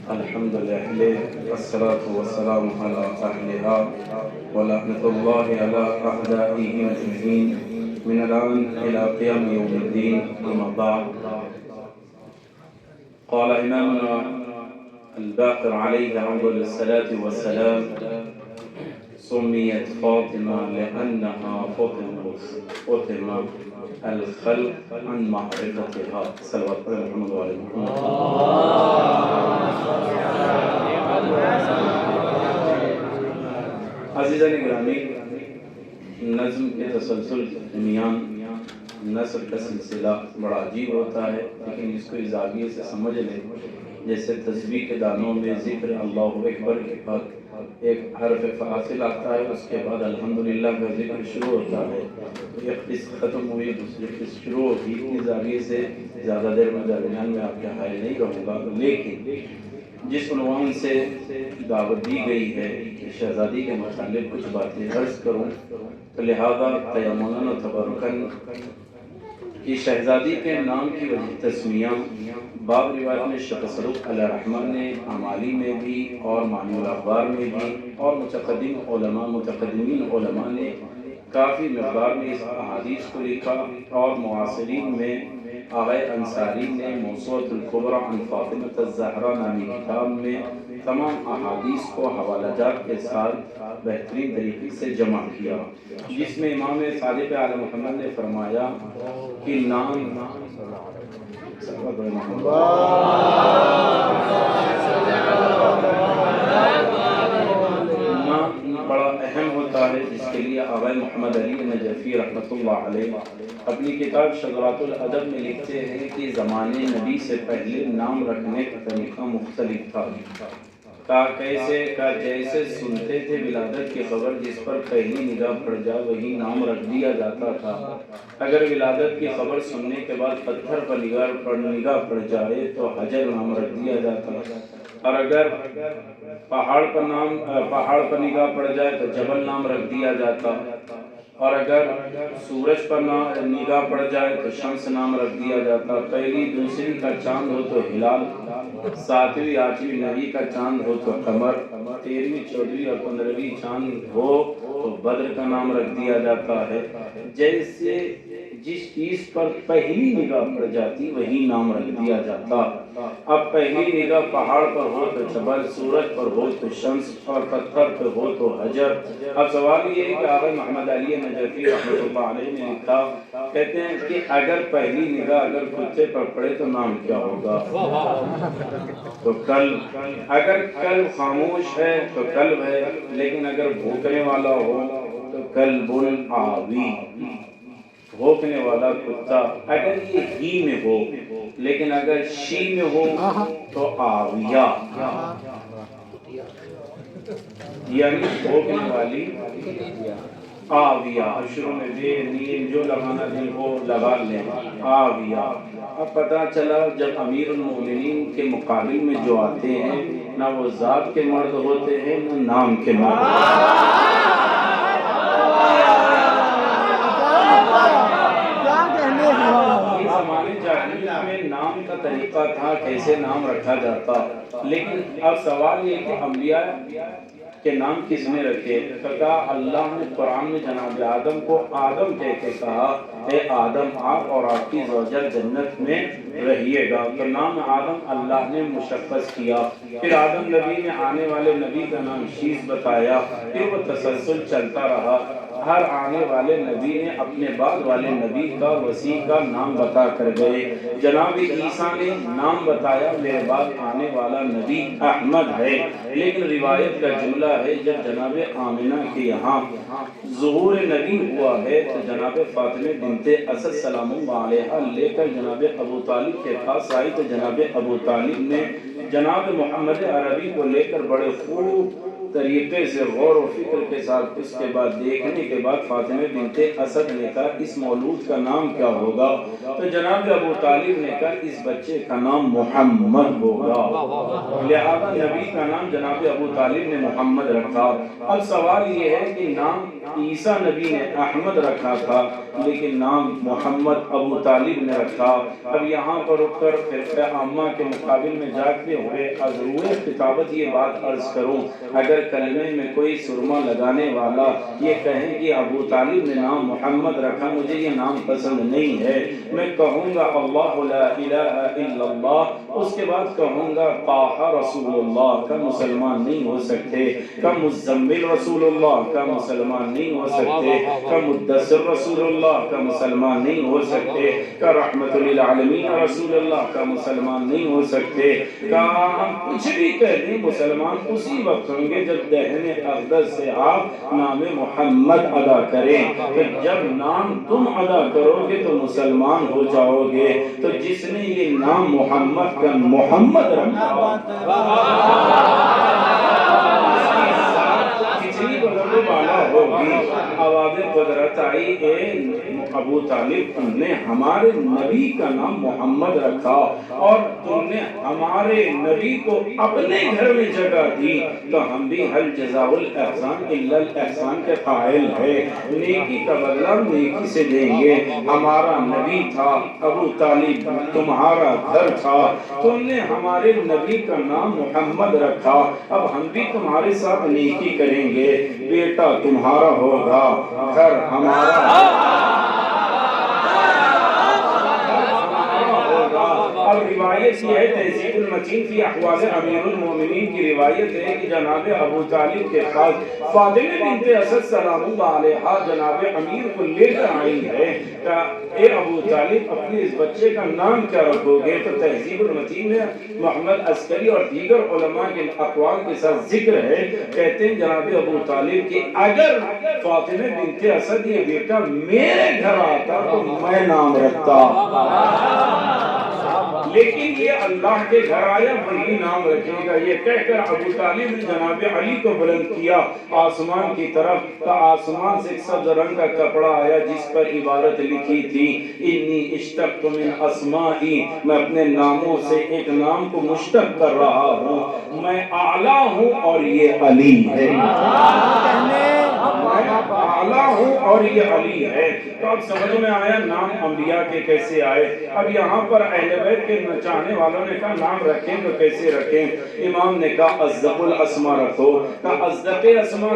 الحمد لله والصلاة والسلام على أهلها ولعنة الله على أعدائهم أجمعين من الآن إلى قيام يوم الدين. أما بعد، قال إمامنا الباقر عليه أفضل الصلاة والسلام: سميت فاطمة لأنها فطم الخلق عن معرفتها. صلوات محمد وعلى محمد. عزیزان گرامی، نظم کے تسلسل میان نثر کا سلسلہ بڑا عجیب ہوتا ہے، لیکن اس کو اس زاویے سے سمجھ لیں جیسے تسبیح کے دانوں میں ذکر اللہ اکبر کے بعد ایک حرف فاصل آتا ہے، اس کے بعد الحمدللہ کا ذکر شروع ہوتا ہے، ایک قسط ختم ہوئی دوسری قسط شروع ہوگی. اس زاویے سے زیادہ دیر میں درمیان میں آپ کے حائل نہیں رہوں گا، لیکن جس عنوان سے دعوت دی گئی ہے کہ شہزادی کے متعلق کچھ باتیں عرض کروں، تو لہذا تیمنا و تبرکن کی شہزادی کے نام کی وجہ تسمیہ باب روایت میں شیخ صدوق علیہ الرحمن نے اعمالی میں بھی اور معنی الاخبار میں بھی اور متقدمین علماء نے کافی مقدار میں اس احادیث کو لکھا، اور معاصرین میں آغا انصاری نے موسوعۃ الکبریٰ عن فاطمہ الزہرا نامی کتاب میں تمام احادیث کو حوالہ جات کے ساتھ بہترین طریقے سے جمع کیا، جس میں امام صادق آل محمد نے فرمایا کہ نام بڑا اہم ہوتا ہے، جس کے لیے آقا محمد علی نجفی رحمۃ اللہ علیہ اپنی کتاب شذرات الادب میں لکھتے ہیں کہ زمانے نبی سے پہلے نام رکھنے کا طریقہ مختلف تھا. جیسے سنتے تھے ولادت کی خبر، جس پر پہلی نگاہ پڑ جائے وہی نام رکھ دیا جاتا تھا. اگر ولادت کی خبر سننے کے بعد پتھر پر نگاہ پڑ جائے تو حجر نام رکھ دیا جاتا، اور اگر پہاڑ پر نگاہ پڑ جائے تو جبل نام رکھ دیا جاتا، اور اگر سورج پر نگاہ پڑ جائے تو شمس نام رکھ دیا جاتا. پہلی دوسری کا چاند ہو تو ہلال، ساتویں آٹھویں نویں کا چاند ہو تو قمر، 13ویں 14ویں اور 15ویں چاند ہو تو بدر کا نام رکھ دیا جاتا ہے. جیسے جس چیز پر پہلی نگاہ پڑ جاتی وہی نام رکھ دیا جاتا. اب پہلی نگاہ پہاڑ پر ہو تو جبل، سورج پر ہو تو شمس، اور پتھر پر ہو تو حجر. اب سوال یہ ہے کہ آقا محمد علی نجفی رحمۃ اللہ علیہ نے لکھا، کہتے ہیں کہ اگر پہلی نگاہ اگر کتے پر پڑے تو نام کیا ہوگا؟ تو کلب. اگر کلب خاموش ہے تو کلب ہے، لیکن اگر بھوکنے والا ہو تو کلب آوی، بھوکنے والا کتا. اگر یہ ہی میں ہو، لیکن اگر شی میں ہو تو آویہ، یعنی بھوکنے والی آویہ. شروع میں بے نیم جو لگانا دل کو لگا لیں، آویہ. اب پتہ چلا جب امیر المومنین کے مقابل میں جو آتے ہیں، نہ وہ ذات کے مرد ہوتے ہیں نہ نام کے مرد. زمانے جاہلیت میں نام کا طریقہ تھا کیسے نام رکھا جاتا، لیکن اب سوال یہ کہ انبیاء کے نام کس نے رکھے؟ کہا اللہ نے قرآن میں جناب آدم کو آدم کہہ کے کہا، اے آدم آپ اور آپ کی زوجہ جنت میں رہیے گا. تو نام آدم اللہ نے مشخص کیا. پھر آدم نبی نے آنے والے نبی کا نام شیس بتایا، پھر وہ تسلسل چلتا رہا. ہر آنے والے نبی نے اپنے بعد والے نبی کا وسیع کا نام بتا کر گئے. جناب عیسیٰ نے نام بتایا، میرے بعد آنے والا نبی احمد ہے، لیکن روایت کا جملہ ہے جب جناب آمنہ کے یہاں ظہور نبی ہوا ہے تو جناب فاطمہ بنت اسد سلام اللہ علیہ لے کر جناب ابو طالب کے پاس آئی، تو جناب ابو طالب نے جناب محمد عربی کو لے کر بڑے خوب طریقے سے غور و فکر کے ساتھ اس کے بعد دیکھنے کے بعد فاطمہ بنت اسد نے کہا اس مولود کا نام کیا ہوگا؟ تو جناب ابو طالب نے کہا اس بچے کا نام محمد ہوگا، لہذا نبی کا نام جناب ابو طالب نے محمد رکھا۔ اب سوال یہ ہے کہ نام عیسیٰ نبی نے احمد رکھا تھا لیکن نام محمد ابو طالب نے رکھا۔ اب یہاں پر رک کر فرقہ عامہ کے مقابل میں جاتے ہوئے از روئے خطابت یہ بات عرض کروں، اگر کلمے میں کوئی سرما لگانے والا یہ کہیں کہ ابو طالب نے نام محمد رکھا، مجھے یہ نام پسند نہیں ہے، میں کہوں گا اللہ لا الہ الا اللہ، اس کے بعد کہوں گا طٰہٰ رسول اللہ، کا مسلمان نہیں ہو سکتے، کا مزمل رسول اللہ، کا مسلمان نہیں ہو سکتے، کا مدثر رسول اللہ، کا مسلمان نہیں ہو سکتے، کا رحمت للعالمین رسول اللہ، کا مسلمان نہیں ہو سکتے، کا ہم کچھ بھی کہہ دیں مسلمان اسی وقت ہوں گے جب دہن اقدس سے آپ نام محمد ادا کریں، کہ جب نام تم ادا کرو گے تو مسلمان ہو جاؤ گے۔ تو جس نے یہ نام محمد کا محمد رکھا کتنی بلند بالا ہوگی، آواز قدرت آئی اے ابو طالب تم نے ہمارے نبی کا نام محمد رکھا اور تم نے ہمارے نبی کو اپنے گھر میں جگہ دی، تو ہم بھی حل جزاء الاحسان الا الاحسان کے قائل ہے، نیکی کا بدلہ نیکی سے دیں گے۔ ہمارا نبی تھا ابو طالب، تمہارا گھر تھا، تم نے ہمارے نبی کا نام محمد رکھا، اب ہم بھی تمہارے ساتھ نیکی کریں گے، بیٹا تمہارا ہوگا، گھر ہمارا۔ اب روایت یہ ہے، تہذیب المتین فی احوال امیر المومنین کی روایت ہے کہ جناب ابو طالب کے پاس فاطمہ بنت اسد سلام اللہ علیہا جناب امیر کو لے کر آئی ہے کہ اے ابو طالب اپنے اس بچے کا نام کیا رکھو گے؟ تو تہذیب المتین میں محمد عسکری اور دیگر علماء کے اقوال کے ساتھ ذکر ہے، کہتے ہیں جناب ابو طالب کہ اگر فاطمہ بنت اسد یہ بیٹا میرے گھر آتا تو میں نام رکھتا، لیکن یہ اللہ کے گھر آیا وہی نام رکھے گا۔ یہ کہہ کر ابو طالب نے جناب علی کو بلند کیا آسمان کی طرف، تو آسمان سے ایک سبز رنگ کا کپڑا آیا جس پر عبارت لکھی تھی انی اشتقت من اسمائی، میں اپنے ناموں سے ایک نام کو مشتق کر رہا ہوں، میں اعلیٰ ہوں اور یہ علی ہے، اعلیٰ ہوں اور یہ علی ہے۔ تو اب سمجھ میں آیا نام انبیاء کے کیسے آئے۔ اب یہاں پر اہل بیت کے چاہنے والوں نے کہا نام رکھیں تو کیسے رکھیں؟ امام نے کہا اصدق الاسماء رکھو۔ کہا اصدق اسماء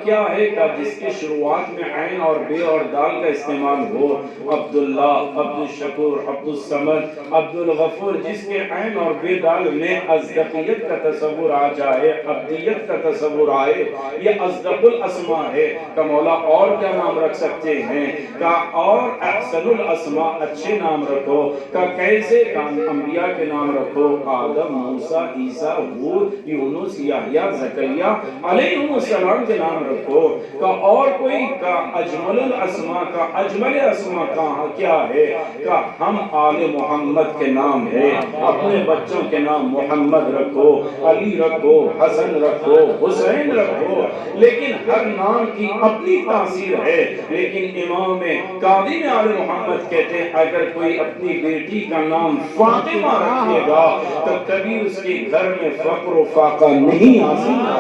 کیا ہے؟ کہا جس کے شروعات میں عین اور بے اور دال کا استعمال ہو، عبداللہ، عبدالشکور، عبدالصمد، عبدالغفور، جس کے عین اور بے دال میں اصدقیت کا تصور آ جائے، عبدیت کا تصور آئے، یہ اصدق الاسماء ہے۔ کہ مولا اور کیا نام رکھ سکتے ہیں؟ کہ اور احسن الاسماء، اچھے نام رکھو۔ کہ کیسے؟ کہ انبیاء کے نام رکھو، آدم، موسیٰ، عیسیٰ، ہود، یونس، یحییٰ، زکریا علیہ السلام کے نام رکھو۔ کہ اور کوئی؟ کہ اجمل الاسماء، کا اجمل اسماء کہاں کیا ہے؟ کہ ہم آل محمد کے نام ہے، اپنے بچوں کے نام محمد رکھو، علی رکھو، حسن رکھو، حسین رکھو، لیکن ہر نام کی اپنی تاثیر ہے۔ لیکن امام قاضی میں آل محمد کہتے ہیں اگر کوئی اپنی بیٹی کا نام فاطمہ رکھے گا تو کبھی اس کے گھر میں فقر و فاقہ نہیں آ سکتا۔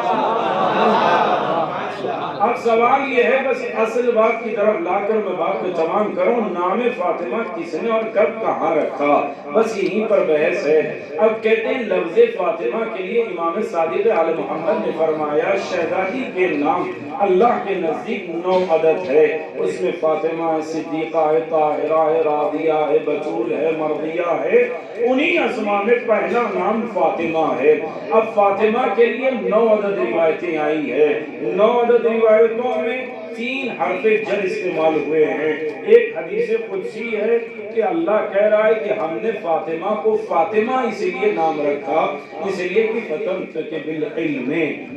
اب سوال یہ ہے، بس اصل بات کی طرف لا کر میں بات کو تمام کروں، نام فاطمہ کس نے اور کب کہاں رکھا، بس یہیں پر بحث ہے۔ اب کہتے ہیں لفظ فاطمہ کے لیے امام صادق آل محمد نے فرمایا شہزادی کے نام اللہ کے نزدیک 9 عدد ہے، اس میں فاطمہ ہے، صدیقہ ہے، طاہرہ ہے، راضیہ ہے، بتول ہے، مرضیہ ہے، انہی اسماء میں پہلا نام فاطمہ ہے۔ اب فاطمہ کے لیے 9 عدد روایتیں آئی ہے، 9 عدد روایتوں میں 3 حرف جر استعمال ہوئے ہیں۔ ایک حدیث قدسی ہے کہ اللہ کہہ رہا ہے کہ ہم نے فاطمہ کو فاطمہ اس لیے نام رکھا، اس لیے کہ فتنتک بالعلم،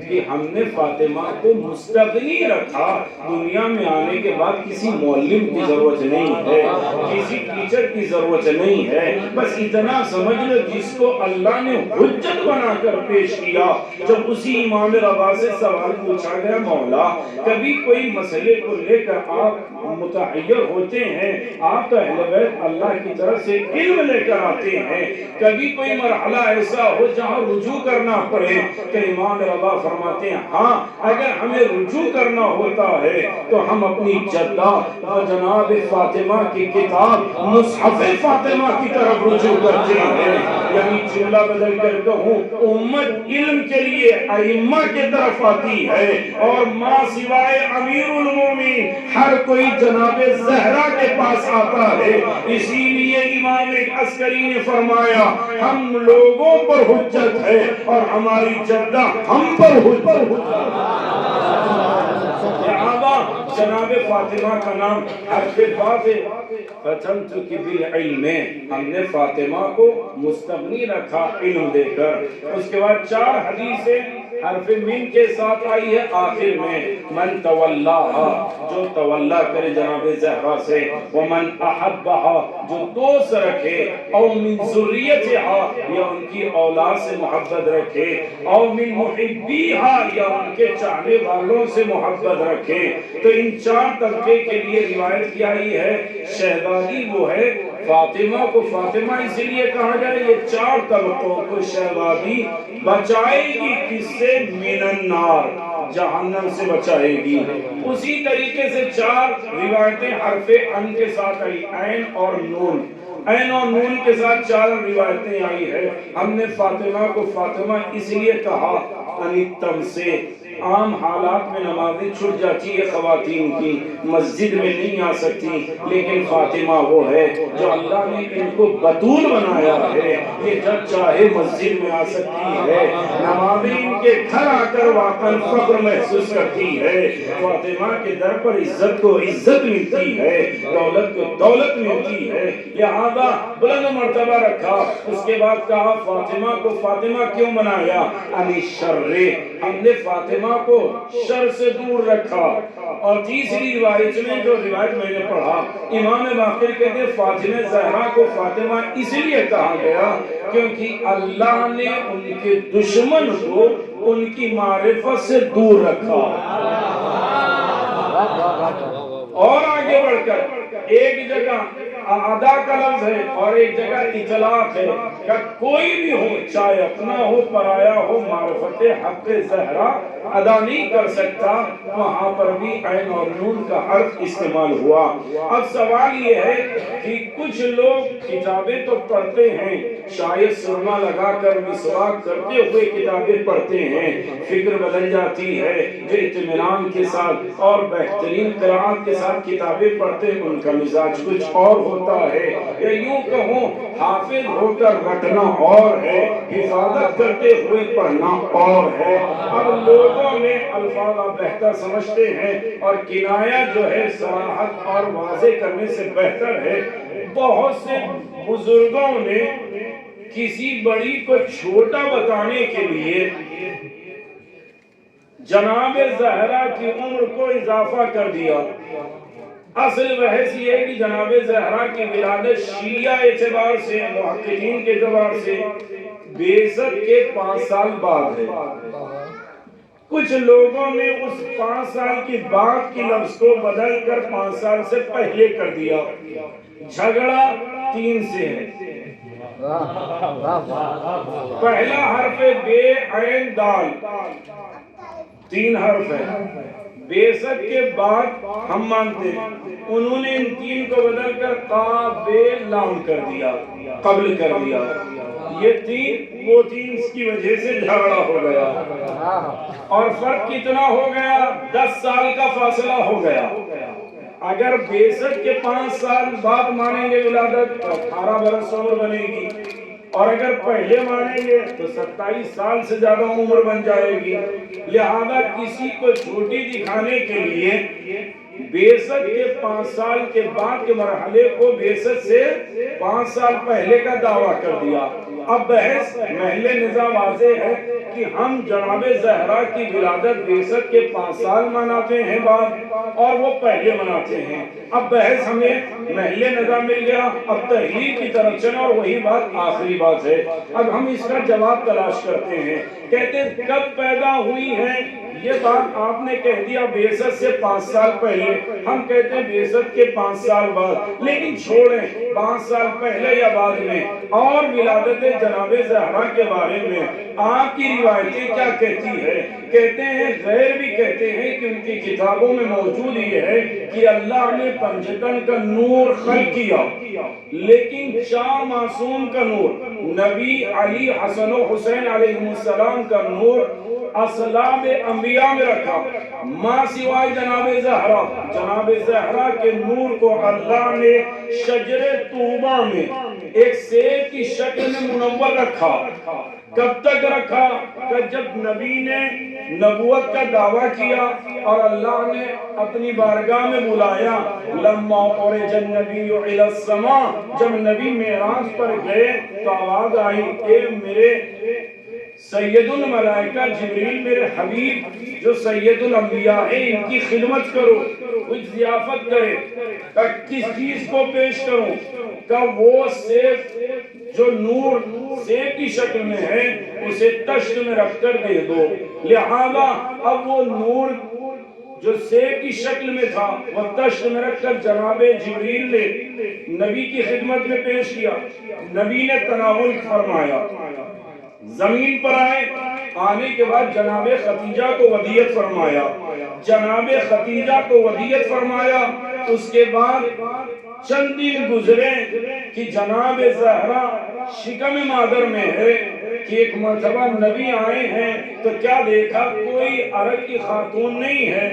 کہ ہم نے فاطمہ کو مستغنی رکھا، دنیا میں آنے کے بعد کسی معلم کی ضرورت نہیں ہے، کسی ٹیچر کی ضرورت نہیں ہے، بس اتنا سمجھ لو جس کو اللہ نے حجت بنا کر پیش کیا۔ جب اسی امام رضا سے سوال پوچھا گیا، مولا کبھی کوئی مسئلے کو لے کر آپ متحیر ہوتے ہیں، آپ تو اہل بیت اللہ کی طرف سے علم لے کر آتے ہیں، کبھی کوئی مرحلہ ایسا ہو جہاں رجوع کرنا پڑے، کہ امام رضا فرماتے ہیں ہاں اگر ہمیں رجوع کرنا ہوتا ہے تو ہم اپنی جدہ و جناب فاطمہ کی کتاب مصحف فاطمہ کی طرف رجوع کرتے ہیں۔ یعنی جملہ بدل کر کہوں، امت علم کے لیے ائمہ کی طرف آتی ہے، اور ماں سوائے امیر المومنین ہر کوئی جناب زہرا کے پاس آتا ہے۔ اسی لیے امام عسکری نے فرمایا ہم لوگوں پر حجت ہے اور ہماری جدہ ہم پر حجت جناب فاطمہ کا نام حرف بات ہے۔ فتنتک بالعلم، ہم نے فاطمہ کو مستغنی رکھا علم دے کر۔ اس کے بعد 4 حدیثیں حرف من کے ساتھ آئی ہے آخر میں، من تولاہا، جو تولا کرے جناب زہرا سے، ومن احبہا، جو دوست رکھے، او من ذریتہا، یا ان کی اولاد سے محبت رکھے، او من محبیہا، یا ان کے چاہنے والوں سے محبت رکھے۔ تو ان 4 طبقے کے لیے روایت کی آئی ہے، شہزادی وہ ہے فاطمہ کو فاطمہ اس لیے کہا جائے، یہ 4 طبقوں کو شہزادی بچائے گی، کس سے؟ من النار، جہنم سے بچائے گی۔ اسی طریقے سے 4 روایتیں حرف ان کے ساتھ آئی، عین اور نون، عین اور نون کے ساتھ 4 روایتیں آئی ہے۔ ہم نے فاطمہ کو فاطمہ اس لیے کہا انتم سے، عام حالات میں نمازیں چھوٹ جاتی ہے خواتین کی، مسجد میں نہیں آ سکتی، لیکن فاطمہ وہ ہے جو اللہ نے ان کو بطول بنایا ہے، یہ جب چاہے مسجد میں آ سکتی ہے، نمازیں ان کے گھر آ کر واقعا فخر محسوس کرتی ہے۔ فاطمہ کے در پر عزت کو عزت ملتی ہے، دولت کو دولت ملتی ہے، لہذا بلند مرتبہ رکھا۔ اس کے بعد کہا فاطمہ کو فاطمہ کیوں بنایا؟ عن الشر، ہم نے فاطمہ کو شر سے دور رکھا۔ اور تیسری روایت میں، جو روایت میں نے پڑھا، امام باقر کہتے ہیں فاطمہ زہرا کو فاطمہ اس لیے کہا گیا کیونکہ اللہ نے ان کے دشمن کو ان کی معرفت سے دور رکھا۔ اور آگے بڑھ کر ایک جگہ ادا کا لفظ ہے اور ایک جگہ اطلاق ہے کہ کوئی بھی ہو، چاہے اپنا ہو پرایا ہو، معرفت حق زہرا ادا نہیں کر سکتا، وہاں پر بھی عین اور نون کا حرف استعمال ہوا۔ اب سوال یہ ہے کہ کچھ لوگ کتابیں تو پڑھتے ہیں، شاید سرما لگا کر مسواک کرتے ہوئے کتابیں پڑھتے ہیں، فکر بدل جاتی ہے، جو اطمینان کے ساتھ اور بہترین قرآن کے ساتھ کتابیں پڑھتے ہیں ان کا مزاج کچھ اور ہوتا ہے، یا یوں کہوں حافظ ہو کر رٹنا اور ہے، حفاظت کرتے ہوئے پڑھنا اور ہے۔ اب لوگوں نے الفاظ بہتر سمجھتے ہیں اور کنایہ جو ہے صراحت اور واضح کرنے سے بہتر ہے۔ بہت سے بزرگوں نے کسی بڑی کو چھوٹا بتانے کے لیے جناب زہرا کی عمر کو اضافہ کر دیا۔ اصل بحث یہ ہے کہ جناب زہرا کی ولادت شیعہ اعتبار سے، محققین کے اعتبار سے بعثت کے 5 سال بعد ہے۔ کچھ لوگوں نے اس 5 سال کی بعد کی لفظ کو بدل کر 5 سال سے پہلے کر دیا۔ جھگڑا 3 سے ہے۔ پہلا حرف بے عین دال، 3 حرف ہے۔ بعثت کے بعد ہم مانتے ہیں، انہوں نے ان 3 کو بدل کر قا بے لام کر دیا، قبل کر دیا۔ یہ 3 وہ 3 اس کی وجہ سے جھگڑا ہو گیا، اور فرق کتنا ہو گیا؟ 10 سال کا فاصلہ ہو گیا۔ اگر بعثت کے 5 سال بعد مانیں گے ولادت تو 18 برس عمر بنے گی، اور اگر پہلے مانیں گے تو 27 سال سے زیادہ عمر بن جائے گی. لہذا کسی کو چھوٹی دکھانے کے لیے بیست کے 5 سال کے بعد کے مرحلے کو بیست سے 5 سال پہلے کا دعویٰ کر دیا. اب بحث محل نزاع واضح ہے کہ ہم جناب زہرا کی ولادت بیست کے 5 سال مناتے ہیں بعد اور وہ پہلے مناتے ہیں. اب بحث ہمیں محل نزاع مل گیا. اب تحلیل کی طرف چلیں اور وہی بات آخری بات ہے. اب ہم اس کا جواب تلاش کرتے ہیں. کہتے ہیں کب پیدا ہوئی ہے؟ یہ بات آپ نے کہہ دیا بیست سے 5 سال پہلے. ہم کہتے ہیں بیست کے 5 سال بعد. لیکن چھوڑیں 5 سال پہلے یا بعد میں. اور ولادت جناب زہرا کے بارے میں آپ کی روایتیں کیا کہتی ہے؟ کہتے ہیں غیر بھی کہتے ہیں کہ ان کی کتابوں میں موجود یہ ہے کہ اللہ نے پنجتن کا نور خلق کیا، لیکن 4 معصوم کا نور، نبی، علی، حسن و حسین علیہ السلام کا نور اصلاب انبیاء میں رکھا، ماں سوائے جناب زہرا. جناب زہرا کے نور کو اللہ نے شجر طوبہ میں ایک سیب کی شکل میں منور رکھا. کب تک رکھا؟ کہ جب نبی نے نبوت کا دعویٰ کیا اور اللہ نے اپنی بارگاہ میں بلایا. لما عرج النبی الی السماء، جب نبی معراج پر گئے تو آواز آئی اے میرے سید الملائکہ جبریل، میرے حبیب جو سید الانبیاء ہے، ان کی خدمت کرو، کچھ ضیافت کرے. کہ کس چیز کو پیش کروں؟ کہ وہ سیب جو نور سیب کی شکل میں ہے اسے تشت میں رکھ کر دے دو. لہذا اب وہ نور جو سیب کی شکل میں تھا وہ تشت میں رکھ کر جناب جبریل نے نبی کی خدمت میں پیش کیا. نبی نے تناول فرمایا، زمین پر آئے. آنے کے بعد جناب خدیجہ کو ودیعت فرمایا. جناب خدیجہ کو ودیعت فرمایا. اس کے بعد چند دن گزرے کہ جناب زہرا شکم مادر میں ہے کہ ایک مرتبہ نبی آئے ہیں تو کیا دیکھا کوئی عرب کی خاتون نہیں ہے،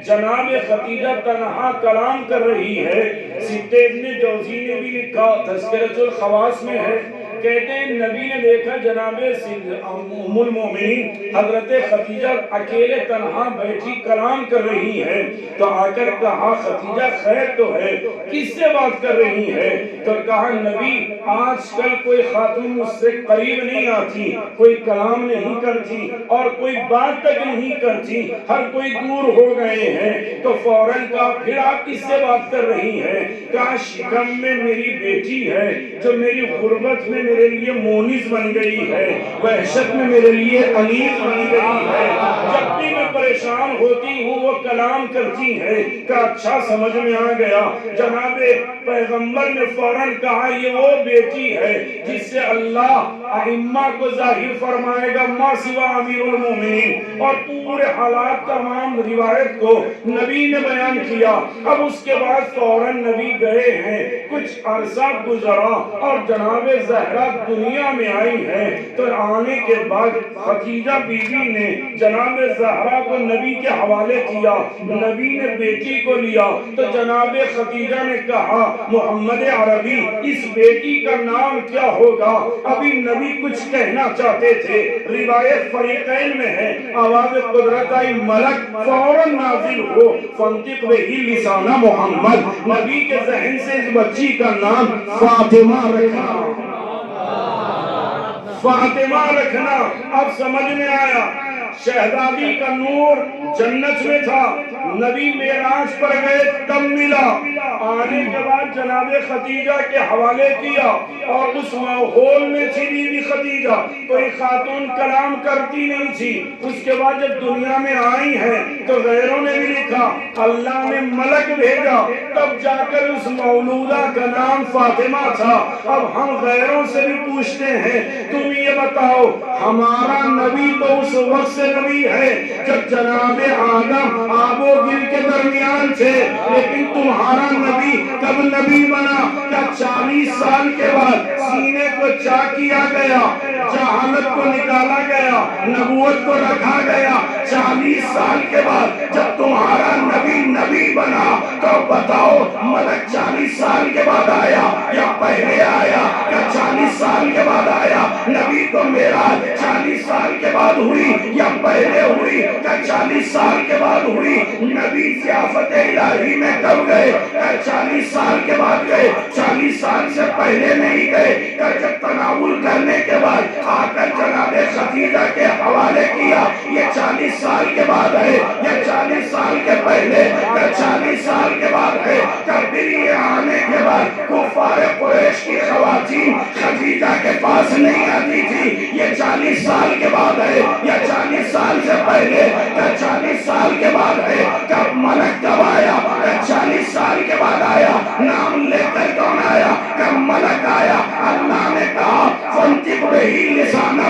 جناب خدیجہ تنہا کلام کر رہی ہے. سیدہ ابن جوزی نے بھی لکھا، تذکرۃ الخواص میں ہے، کہتے ہیں نبی نے دیکھا جناب ام المومنین حضرت خدیجہ اکیلے تنہا بیٹھی کلام کر رہی ہے تو آ کر کہا خدیجہ خیر تو ہے، کس سے بات کر رہی ہے؟ تو کہا نبی آج کل کوئی خاتون مجھ سے قریب نہیں آتی، کوئی کلام نہیں کرتی اور کوئی بات تک نہیں کرتی، ہر کوئی دور ہو گئے ہیں. تو فوراً کہا پھر آپ کس سے بات کر رہی ہیں؟ کہا شکم میں میری بیٹی ہے جو میری غربت میں میرے لیے مونس بن گئی ہے، وحشت میں میرے لیے انیس بن گئی ہے، جب بھی میں پریشان ہوتی ہوں وہ کلام کرتی ہے. کہ اچھا سمجھ میں آ گیا. جناب پیغمبر نے فوراً کہا یہ وہ بیٹی ہے جس سے اللہ ائمہ کو ظاہر فرمائے گا ما سوا امیر المومنین، اور پورے حالات تمام روایت کو نبی نے بیان کیا. اب اس کے بعد فوراً نبی گئے ہیں، کچھ عرصہ گزرا اور جناب زہرا دنیا میں آئی ہے. تو آنے کے بعد خدیجہ بیوی نے جناب زہرا کو نبی کے حوالے کیا. نبی نے بیٹی کو لیا تو جناب خدیجہ نے کہا محمد عربی اس بیٹی کا نام کیا ہوگا؟ ابھی نبی کچھ کہنا چاہتے تھے. روایت فریقین میں ہے، آواز قدرت آئی، ملک فوراً نازل ہو فانطق بہی لسانہ محمد. نبی کے ذہن سے اس بچی کا نام فاطمہ رکھنا، فاطمہ رکھنا. اب سمجھ میں آیا شہزادی کا نور جنت میں تھا، نبی معراج پر گئے تب ملا. آنے کے بعد جناب خدیجہ کے حوالے کیا اور اس ماحول میں تھی بی بی خدیجہ، کوئی خاتون کلام کرتی نہیں تھی. اس کے بعد جب دنیا میں آئی ہے تو غیروں نے بھی لکھا اللہ نے ملک بھیجا، تب جا کر اس مولودہ کا نام فاطمہ تھا. اب ہم غیروں سے بھی پوچھتے ہیں تم یہ بتاؤ ہمارا نبی تو اس وقت سے نبی ہے جب جناب آدم آب و گل کے درمیان تھے، لیکن تمہارا نبی کب نبی بنا؟ کہ 40 سال کے بعد سینے کو چاک کیا گیا، جہالت کو نکالا گیا، نبوت کو رکھا گیا۔ 40 سال کے بعد جب تمہارا نبی بنا تو بتاؤ ملک 40 سال کے بعد آیا یا پہلے آیا؟ یا 40 سال کے بعد آیا؟ نبی کو معراج 40 سال کے بعد ہوئی یا پہلے ہوئی؟ یا 40 سال کے بعد ہوئی؟ نبی ضیافت الہی میں کب گئے؟ یا 40 سال کے بعد گئے؟ 40 سال سے پہلے نہیں گئے؟ یا جب تناول کرنے کے بعد آ کر جناب خدیجہ کے حوالے کیا یہ 40 سال کے بعد ہے یا 40 سال کے پہلے؟ یا 40 سال کے بعد ہے؟ پھر یہ آنے کے بعد کفار قریش کی خواتین خدیجہ کے پاس نہیں آتی تھی، یہ 40 سال کے بعد ہے یا 40 سال سے پہلے؟ یا 40 سال کے بعد ہے؟ کب ملک کب آیا؟ یا 40 سال کے بعد آیا؟ نام لے کر کون آیا؟ کب ملک آیا؟ اللہ نے کہا فانطق بہی لسان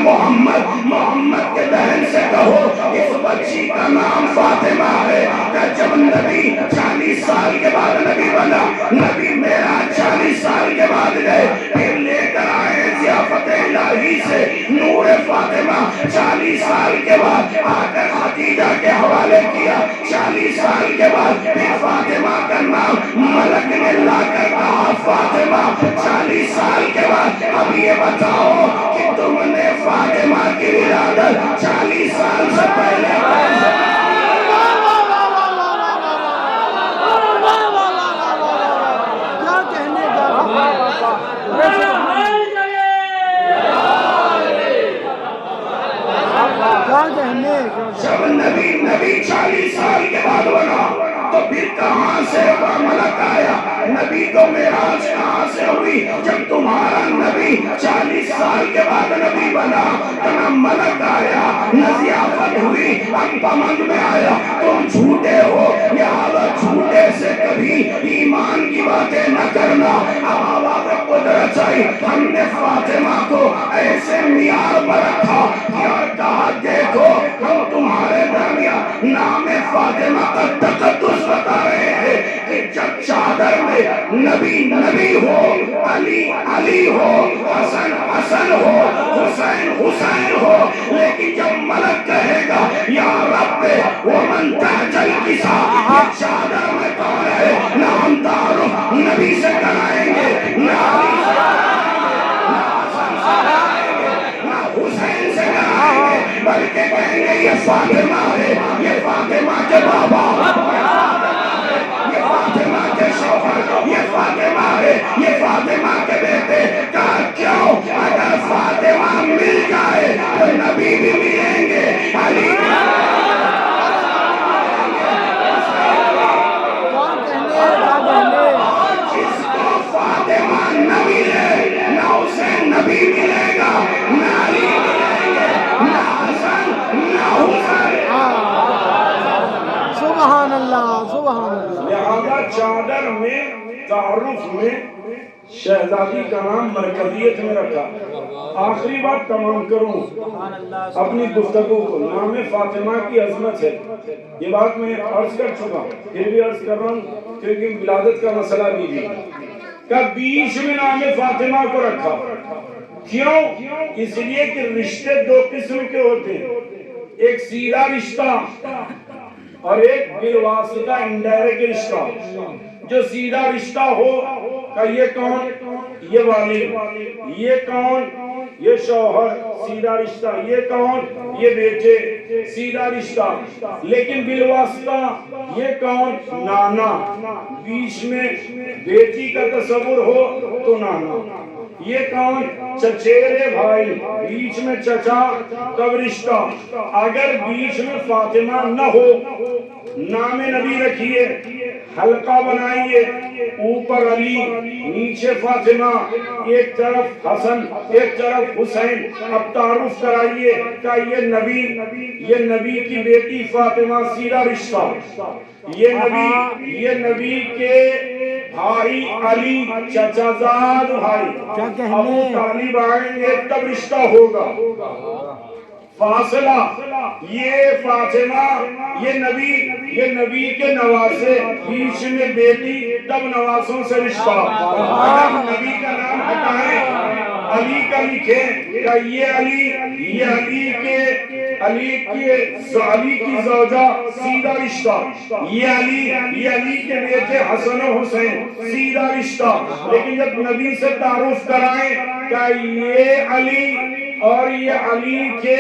محمد کے دہن سے کہو اس بچی کا نام فاطمہ ہے۔ کہ جب نبی 40 سال کے بعد نبی بنا، نبی معراج 40 سال کے بعد گئے، پھر لے کر آئے ضیافت الہی سے نور فاطمہ۔ 40 سال کے بعد آ کر خدیجہ کے حوالے کیا، 40 سال کے بعد پھر فاطمہ کا نام ملک نے لا کر کہا فاطمہ۔ 40 سال کے بعد اب یہ بتاؤ کہ تم نے فاطمہ کی ولادت 40 سال سے پہلے جب نبی 40 سال کے بعد بنا تو پھر کہاں سے ملک آیا؟ نبی کو معراج کہاں سے ہوئی؟ جب تمہارا نبی 40 سال کے بعد نبی بنا تو نہ ملک آیا نہ ضیافت ہوئی، اب پمند میں آیا۔ تم جھوٹے ہو، لہذا جھوٹے سے کبھی ایمان کی باتیں نہ کرنا۔ اب آواز قدرت آئی، ہم نے فاطمہ کو ایسے معیار پر رکھا اور کہا دیکھو ہم تمہارے درمیان نام فاطمہ کا تقدس بتا رہے ہیں کہ جب چادر میں نبی ہو، علی ہو، حسن ہو، حسین ہو، لیکن جب ملک کہے گا یا رب ومن تحت الکسا، یہ چادر میں کون ہے؟ نہ ہم تعارف نبی سے کرائیں گے، نہ علی سے نہ حسن سے کرائیں گے، نہ حسین سے کرائیں گے، بلکہ کہیں گے یہ فاطمہ ہے، یہ فاطمہ کے بابا، یہ فاطمہ کے شوہر، یہ فاطمہ ہے، یہ فاطمہ کے بیٹے۔ کہا کیوں؟ اگر فاطمہ مل جائے تو نبی بھی ملیں گے، علی جس کو فاطمہ نہ ملے نہ اسے نبی ملے گا، نہ علی ملیں گے، نہ حسن نہ حسین۔ سبحان اللہ، سبحان اللہ۔ لہذا چادر میں تعارف میں شہزادی کا نام مرکزیت میں رکھا۔ آخری بات تمام کروں اپنی گفتگو کو، نام فاطمہ کی عظمت ہے، یہ بات میں عرض کر چکا ہوں، پھر بھی عرض کر رہا ہوں کیونکہ ولادت کا مسئلہ بھی کا بیچ میں نام فاطمہ کو رکھا۔ کیوں؟ اس لیے کہ رشتے دو قسم کے ہوتے ہیں، ایک سیدھا رشتہ اور ایک بالواسطہ انڈائریکٹ رشتہ۔ جو سیدھا رشتہ ہو کہ یہ کون؟ یہ والد، یہ کون؟ یہ شوہر، سیدھا رشتہ، یہ کون؟ یہ بیٹے، سیدھا رشتہ۔ لیکن بالواسطہ یہ کون؟ نانا، بیچ میں بیٹی کا تصور ہو تو نانا۔ یہ کون؟ چچیرے بھائی، بیچ میں چچا، تب رشتہ۔ اگر بیچ میں فاطمہ نہ ہو، نام نبی رکھیے، حلقہ بنائیے، اوپر علی نیچے فاطمہ، ایک طرف حسن ایک طرف حسین، اب تعارف کرائیے کہ یہ نبی کی بیٹی فاطمہ، سیدھا رشتہ۔ یہ نبی کے بھائی علی، چچا زاد بھائی، ابو طالب آئیں گے تب رشتہ ہوگا۔ فاصلہ، یہ فاطمہ، یہ نبی، یہ نبی کے نواسے، بیچ میں بیٹی تب نواسوں سے رشتہ. اگر نبی کا نام ہٹائیں علی کا لکھیں کہ یہ علی کی زوجہ سیدھا رشتہ، یہ علی کے بیٹے حسن و حسین سیدھا رشتہ. لیکن جب نبی سے تعارف کرائیں کہ یہ علی اور یہ علی کے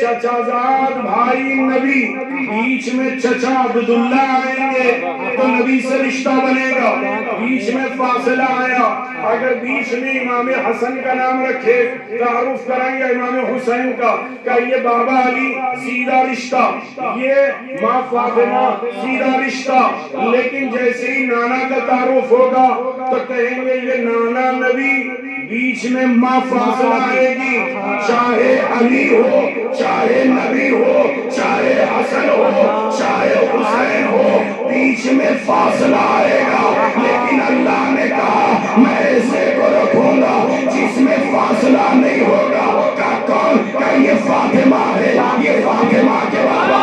چچا زاد بھائی نبی، بیچ میں چچا عبداللہ آئیں گے تو نبی سے رشتہ بنے گا. بیچ میں فاصلہ آیا، اگر بیچ میں امام حسن کا نام رکھے تعارف کرائیں گے امام حسین کا کہ یہ بابا علی سیدھا رشتہ، یہ ماں فاطمہ سیدھا رشتہ. لیکن جیسے ہی نانا کا تعارف ہوگا تو کہیں گے یہ نانا نبی، بیچ میں ماں فاصلہ آئے گی. چاہے علی ہو، چاہے نبی ہو، چاہے حسن ہو، چاہے حسین ہو، بیچ میں فاصلہ آئے گا. لیکن اللہ نے کہا میں ایسے کو رکھوں گا جس میں فاصلہ نہیں ہوگا. کہ کون؟ کہ یہ فاطمہ ہے، یہ فاطمہ کے بابا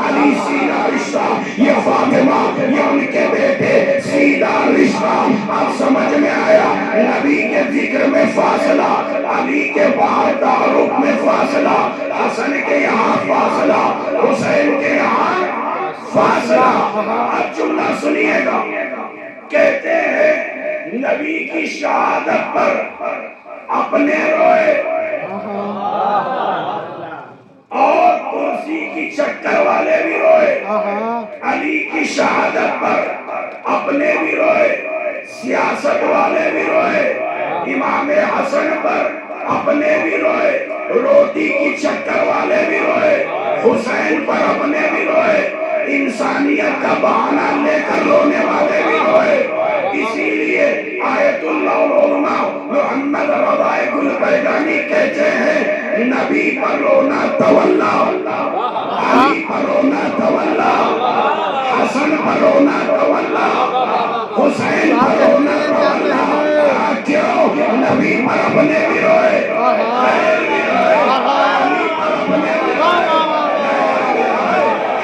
علی سیدھا رشتہ، یہ فاطمہ یہ ان کے بیٹے سیدھا رشتہ. اب سمجھ میں آیا؟ نبی کے ذکر میں فاصلہ، علی کے بعد تعارف میں فاصلہ، حسن کے یہاں فاصلہ، حسین کے یہاں فاصلہ. اب جملہ سنیے گا، کہتے ہیں نبی کی شہادت پر اپنے روئے اور کرسی کی چکر والے بھی روئے. علی کی شہادت پر اپنے بھی روئے، سیاست والے بھی روئے. امام حسن پر اپنے بھی روئے، روٹی کی چکر والے بھی روئے. حسین پر اپنے بھی روئے، انسانیت کا بہانہ لے کر رونے والے بھی روئے. اسی لیے آیت اللہ العظمیٰ محمد رضائے گل بیگانی کہتے ہیں نبی پر رونا تولا، علی پر رونا تولا، حسن پر رونا تولا، حسین پر رونا تولا. کیوں؟ نبی پر اپنے بھی روئے، غیر بھی روئے، علی پر اپنے بھی روئے،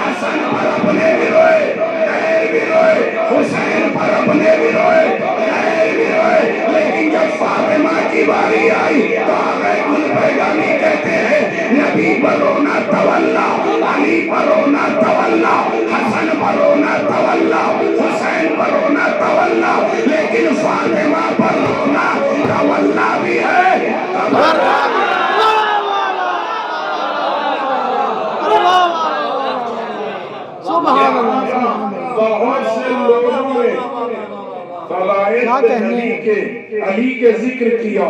حسن پر اپنے بھی روئے، غیر بھی روئے، حسین پر اپنے بھی روئے، غیر بھی روئے. لیکن جب فاطمہ کی باری آئی تو آقا گل بیگانی کہتے ہیں نبی پر رونا تولا، علی پر رونا تولا، حسن پر رونا تولا، حسین پر رونا تولا. لیکن فاطمہ پر رونا تولا بھی ہے. سبحان اللہ. بہت سے لوگوں نے فضائل علی کے ذکر کیا،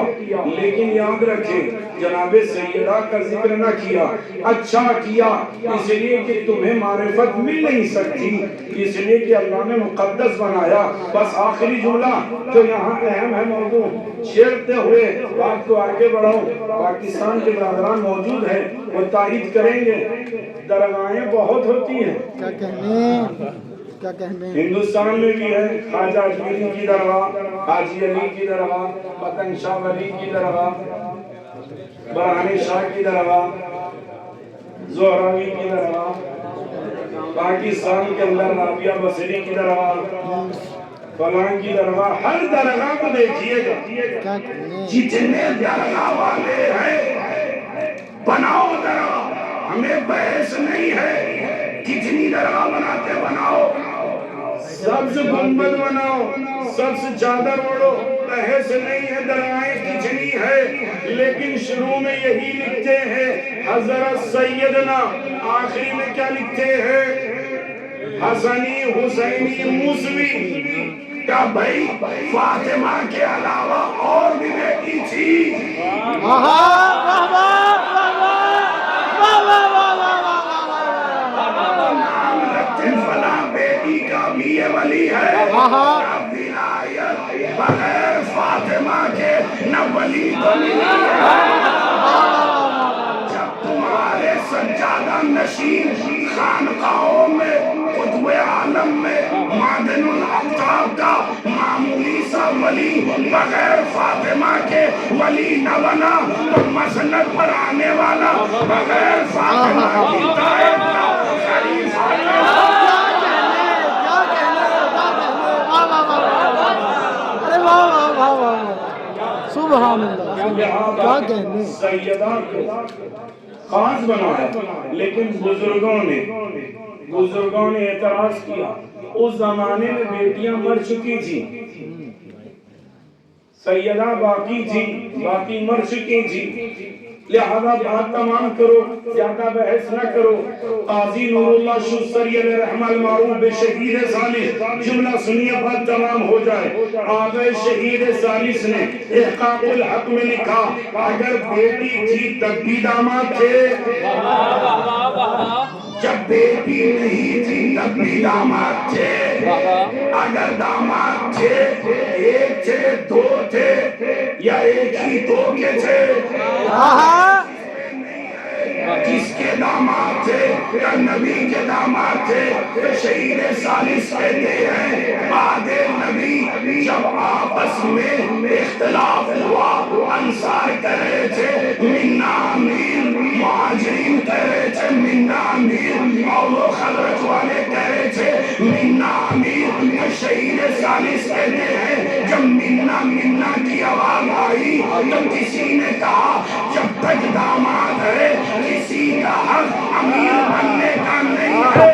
لیکن یاد رکھیں جناب سیدہ کا ذکر نہ کیا. اچھا کیا، اس لیے کہ تمہیں معرفت مل نہیں سکتی، اس لیے کہ اللہ نے مقدس بنایا. بس آخری جملہ جو یہاں اہم ہے موضوع چھیڑتے ہوئے بات کو آگے بڑھاؤں. پاکستان کے برادران موجود ہیں، وہ تائید کریں گے. درگاہیں بہت ہوتی ہیں، کیا کہنے ہندوستان میں بھی ہے. خواجہ اجمیری کی درگاہ، حاجی علی کی درگاہ، پتن شاہ ولی کی درگاہ، برہانی شاہ کی درگاہ، زہراوی کی درگاہ. پاکستان کے اندر رابعہ بصری کی درگاہ، فلاں کی درگاہ. ہر درگاہ کو دیکھیے گا، جتنے درگاہ والے ہیں بناؤ درگاہ، ہمیں بحث نہیں ہے. کتنی درگاہ بناتے بناؤ، سب سے گنبد بناؤ، سب سے چادر اوڑھو، بحث نہیں ہے درگاہیں کتنی ہے. لیکن شروع میں یہی لکھتے ہیں حضرت سیدنا، آخری میں کیا لکھتے ہیں؟ حسنی حسینی موسوی. کہا بھائی فاطمہ کے علاوہ اور بھی بیٹی تھی. بھی یہ ولی ہے. ولایت بغیر فاطمہ کے نہ ولی تو نہیں ہے. جب تمہارے سجادہ نشین خانقاہوں میں قطب عالم میں معدن الاقطاب کا معمولی سا ولی بغیر فاطمہ کے ولی نہ بنا تو مسند پر آنے والا بغیر فاطمہ کی طائف کا خلیفہ سبحان اللہ، کیا کہنے. سیدہ کو خاص بنایا، لیکن بزرگوں نے اعتراض کیا. اس زمانے میں بیٹیاں مر چکی تھی، سیدہ باقی تھی، باقی مر چکی تھی، لہذا بات تمام کرو، زیادہ بحث نہ کرو. قاضی نور اللہ شستری علیہ رحمہ المعروف بے شہید ثالث، جملہ سنیے بات تمام ہو جائے. آگے شہید ثالث نے احقاق الحق میں لکھا اگر بیٹی تھی تب بھی داماد تھے، جب بیٹی نہیں تھی تب بھی داماد تھے. اگر داماد تھے، ایک تھے، دو تھے، یا ایک ہی دو کے تھے، جس کے داماد تھے یا نبی کے داماد تھے. شہید ثالث کہتے ہیں بعد نبی جب آپس میں اختلاف ہوا، انصار کہہ رہے تھے منا امیر، مہاجرین کہہ رہے تھے منا امیر، اور وہ خزرج والے کہہ رہے تھے منا امیر. شہید ثالث کہتے ہیں جب منا کی آواز آئی تو کسی نے کہا جب تک داماد ہے کسی کا حق امیر بننے کا نہیں ہے.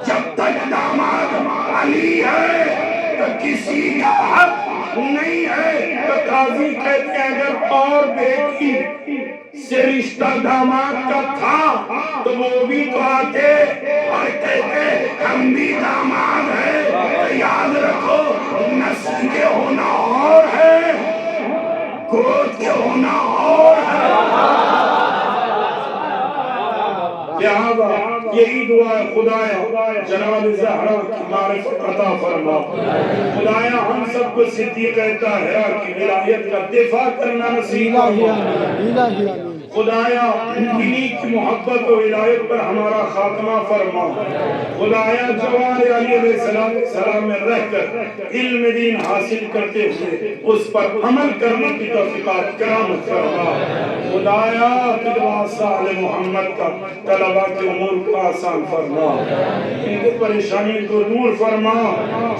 جب تک داماد علی ہے تو کسی کا حق نہیں ہے. تو قاضی کہتے ہیں اگر اور بیٹی سے رشتہ داماد کا تھا تو وہ بھی تو آتے اور کہتے ہم بھی داماد ہیں. تو یاد رکھو نسل کے ہونا اور ہے، گود کے ہونا اور ہے. لہذا یہی دعا ہے خدایا جناب زہرا کی معرفت عطا فرما. خدایا ہم سب کو صدیقہ طاہرہ کی ولایت کا دفاع کرنا نصیب فرما. خدایا انہی کی محبت و ولایت پر ہمارا خاتمہ فرما. خدایا جوار علی علیہ السلام میں رہ کر علم دین حاصل کرتے ہوئے اس پر عمل کرنے کی توفیق کرامت فرما. خدایا قدوہ صالح محمد کا طلبہ کے امور کو آسان فرما، ان کی پریشانی کو دور فرما.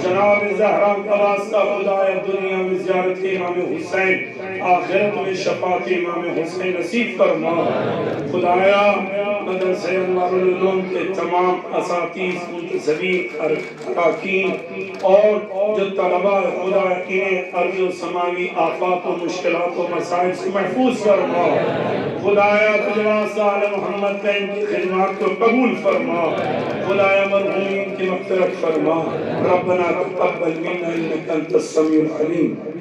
جناب زہرا کا واسطہ خدایا دنیا میں زیارت امام حسین، آخرت میں شفاعت امام حسین نصیب فرما. خدایا مدرسہ انوار العلوم کے تمام اساتذہ، منتسبین، اراکین اور جو طلبہ خدا انہیں ارض و سماوی آفات و مشکلات و مسائل سے محفوظ فرما. خدایا قدوہ صالح محمد کا ان کی خدمات کو قبول فرما. خدایا مرحومین کی مغفرت فرما. ربنا تقبل منا انک انت السمیع العلیم.